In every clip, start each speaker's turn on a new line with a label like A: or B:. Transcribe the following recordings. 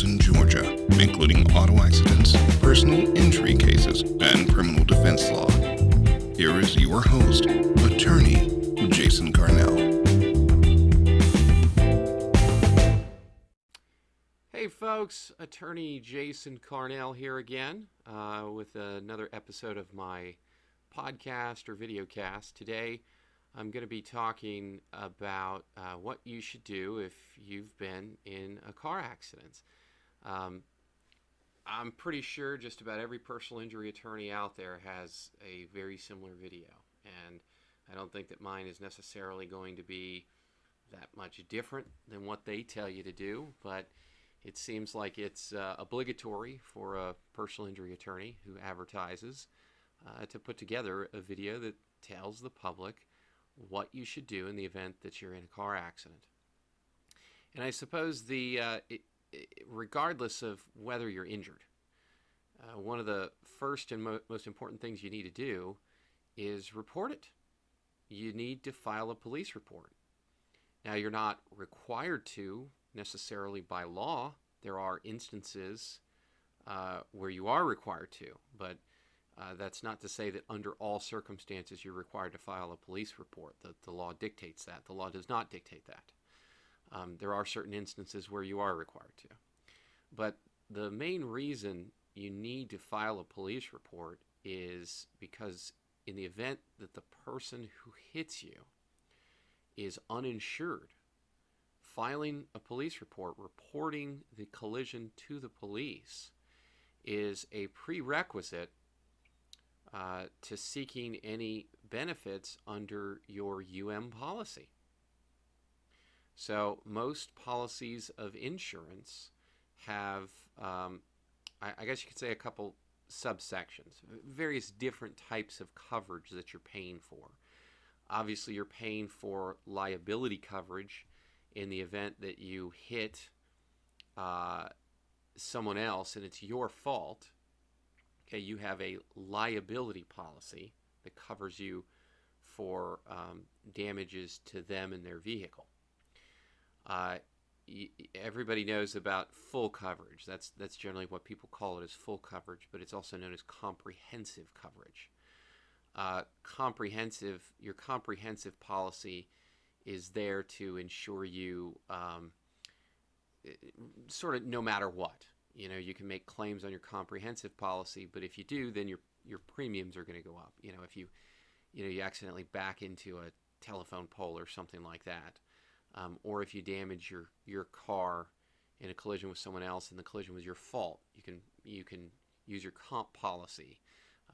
A: cases in Georgia, including auto accidents, personal injury cases, and criminal defense law. Here is your host, attorney Jason Carnell.
B: Hey folks, attorney Jason Carnell here again with another episode of my podcast or videocast. Today I'm going to be talking about what you should do if you've been in a car accident. I'm pretty sure just about every personal injury attorney out there has a very similar video, and I don't think that mine is necessarily going to be that much different than what they tell you to do, but it seems like it's obligatory for a personal injury attorney who advertises to put together a video that tells the public what you should do in the event that you're in a car accident. And I suppose regardless of whether you're injured, one of the first and most important things you need to do is report it. You need to file a police report. Now, you're not required to necessarily by law. There are instances where you are required to, but that's not to say that under all circumstances you're required to file a police report. The law dictates that. The law does not dictate that. There are certain instances where you are required to. But the main reason you need to file a police report is because in the event that the person who hits you is uninsured, filing a police report, reporting the collision to the police is a prerequisite to seeking any benefits under your policy. So most policies of insurance have, I guess you could say, a couple subsections, various different types of coverage that you're paying for. Obviously, you're paying for liability coverage in the event that you hit someone else and it's your fault. Okay, you have a liability policy that covers you for damages to them and their vehicle. Everybody knows about full coverage. That's generally what people call it, as full coverage, but it's also known as comprehensive coverage. Your comprehensive policy is there to ensure you sort of no matter what. You know, you can make claims on your comprehensive policy, but if you do, then your premiums are going to go up. You know, if you accidentally back into a telephone pole or something like that, or if you damage your car in a collision with someone else and the collision was your fault, you can use your comp policy.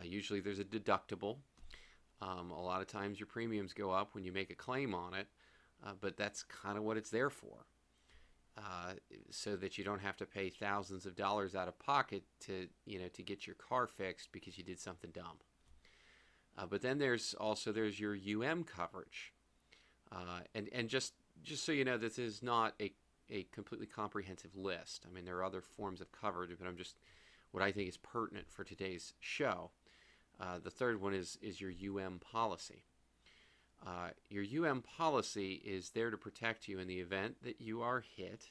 B: Usually there's a deductible. A lot of times your premiums go up when you make a claim on it, but that's kind of what it's there for. So that you don't have to pay thousands of dollars out of pocket to get your car fixed because you did something dumb. But then there's your coverage, and just so you know, this is not a completely comprehensive list. I mean, there are other forms of coverage, but what I think is pertinent for today's show. The third one is your policy. Your policy is there to protect you in the event that you are hit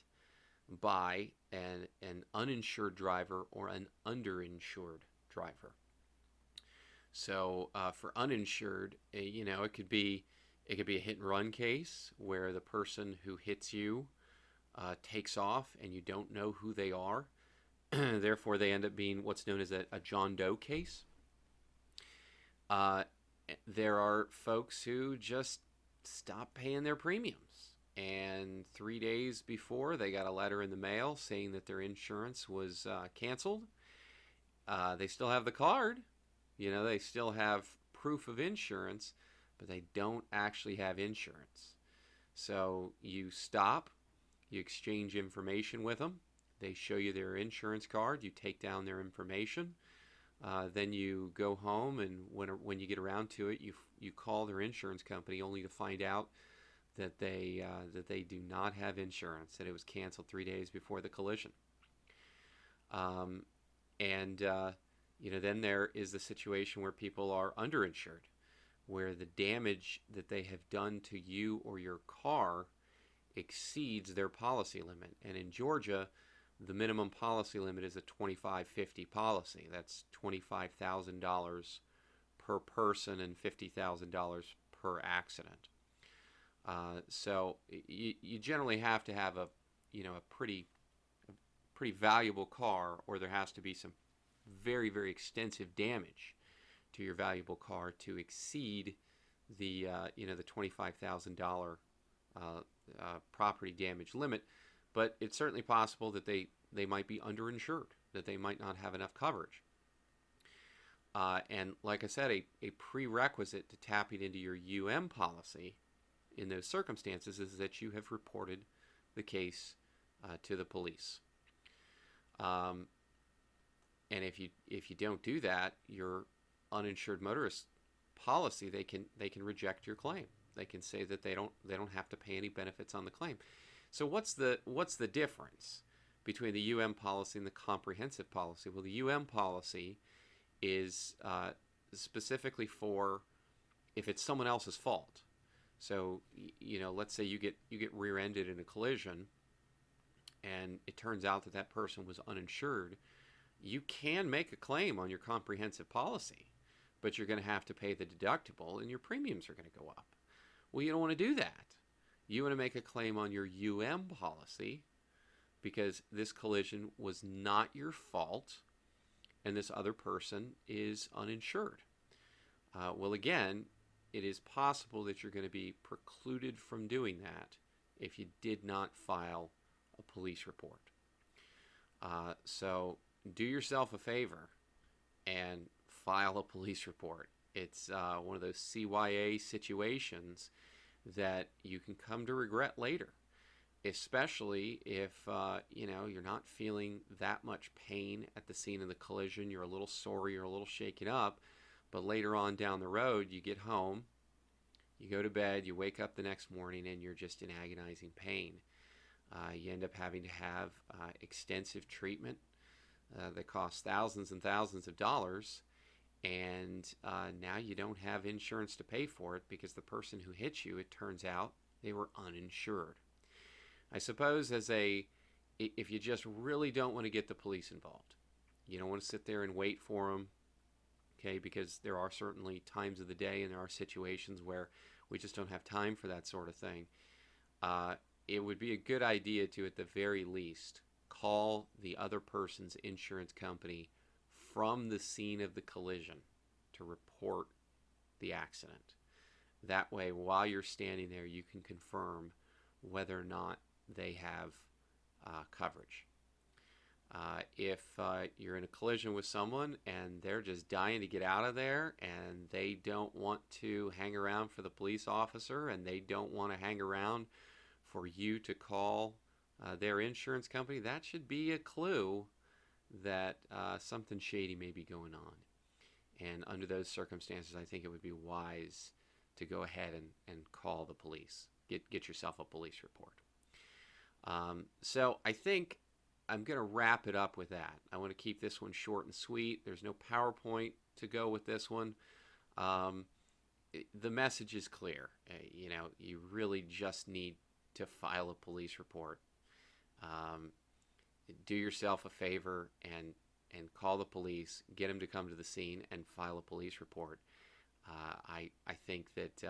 B: by an uninsured driver or an underinsured driver. So for uninsured, it could be a hit and run case where the person who hits you takes off and you don't know who they are. Therefore, they end up being what's known as a John Doe case. There are folks who just stop paying their premiums, and 3 days before they got a letter in the mail saying that their insurance was canceled. They still have the card, they still have proof of insurance, but they don't actually have insurance. So you stop, you exchange information with them, they show you their insurance card, you take down their information. Then you go home, and when you get around to it, you call their insurance company, only to find out that they do not have insurance, that it was canceled 3 days before the collision. Then there is the situation where people are underinsured, where the damage that they have done to you or your car exceeds their policy limit. And in Georgia, the minimum policy limit is a $25.50 policy. That's $25,000 per person and $50,000 per accident. So you generally have to have a pretty valuable car, or there has to be some very, very extensive damage to your valuable car to exceed the the $25,000 property damage limit. But it's certainly possible that they might be underinsured, that they might not have enough coverage. And like I said, a prerequisite to tapping into your UM policy in those circumstances is that you have reported the case to the police. And if you don't do that, your uninsured motorist policy, they can reject your claim. They can say that they don't have to pay any benefits on the claim. So what's the difference between the UM policy and the comprehensive policy? Well, the UM policy is specifically for if it's someone else's fault. So let's say you get rear-ended in a collision, and it turns out that person was uninsured. You can make a claim on your comprehensive policy, but you're going to have to pay the deductible, and your premiums are going to go up. Well, you don't want to do that. You want to make a claim on your UM policy because this collision was not your fault, and this other person is uninsured. Well, again, it is possible that you're going to be precluded from doing that if you did not file a police report. So do yourself a favor and file a police report. It's one of those CYA situations that you can come to regret later, especially if you're not feeling that much pain at the scene of the collision. You're a little sore, you're a little shaken up, but later on down the road, you get home, you go to bed, you wake up the next morning, and you're just in agonizing pain. You end up having to have extensive treatment that costs thousands and thousands of dollars, and now you don't have insurance to pay for it because the person who hit you, it turns out, they were uninsured. I suppose if you just really don't want to get the police involved, you don't want to sit there and wait for them, okay, because there are certainly times of the day and there are situations where we just don't have time for that sort of thing. It would be a good idea to, at the very least, call the other person's insurance company from the scene of the collision to report the accident. That way, while you're standing there, you can confirm whether or not they have coverage. If you're in a collision with someone and they're just dying to get out of there and they don't want to hang around for the police officer and they don't want to hang around for you to call their insurance company, that should be a clue that something shady may be going on. And under those circumstances, I think it would be wise to go ahead and call the police. Get yourself a police report. So I think I'm going to wrap it up with that. I want to keep this one short and sweet. There's no PowerPoint to go with this one. The message is clear. You really just need to file a police report. Do yourself a favor and call the police, get them to come to the scene and file a police report. I think that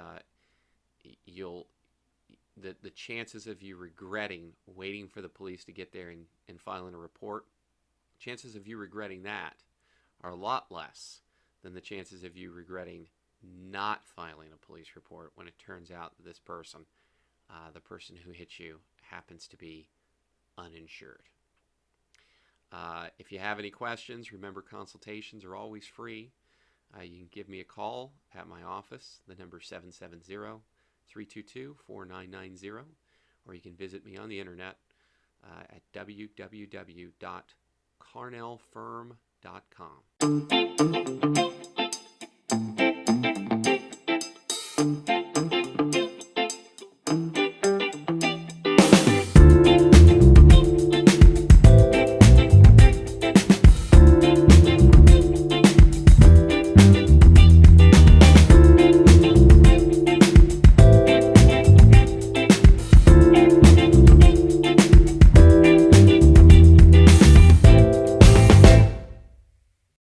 B: the chances of you regretting waiting for the police to get there and filing a report, chances of you regretting that are a lot less than the chances of you regretting not filing a police report when it turns out that this person, the person who hit you, happens to be uninsured. If you have any questions, remember consultations are always free. You can give me a call at my office. The number is 770-322-4990, or you can visit me on the internet at www.carnellfirm.com.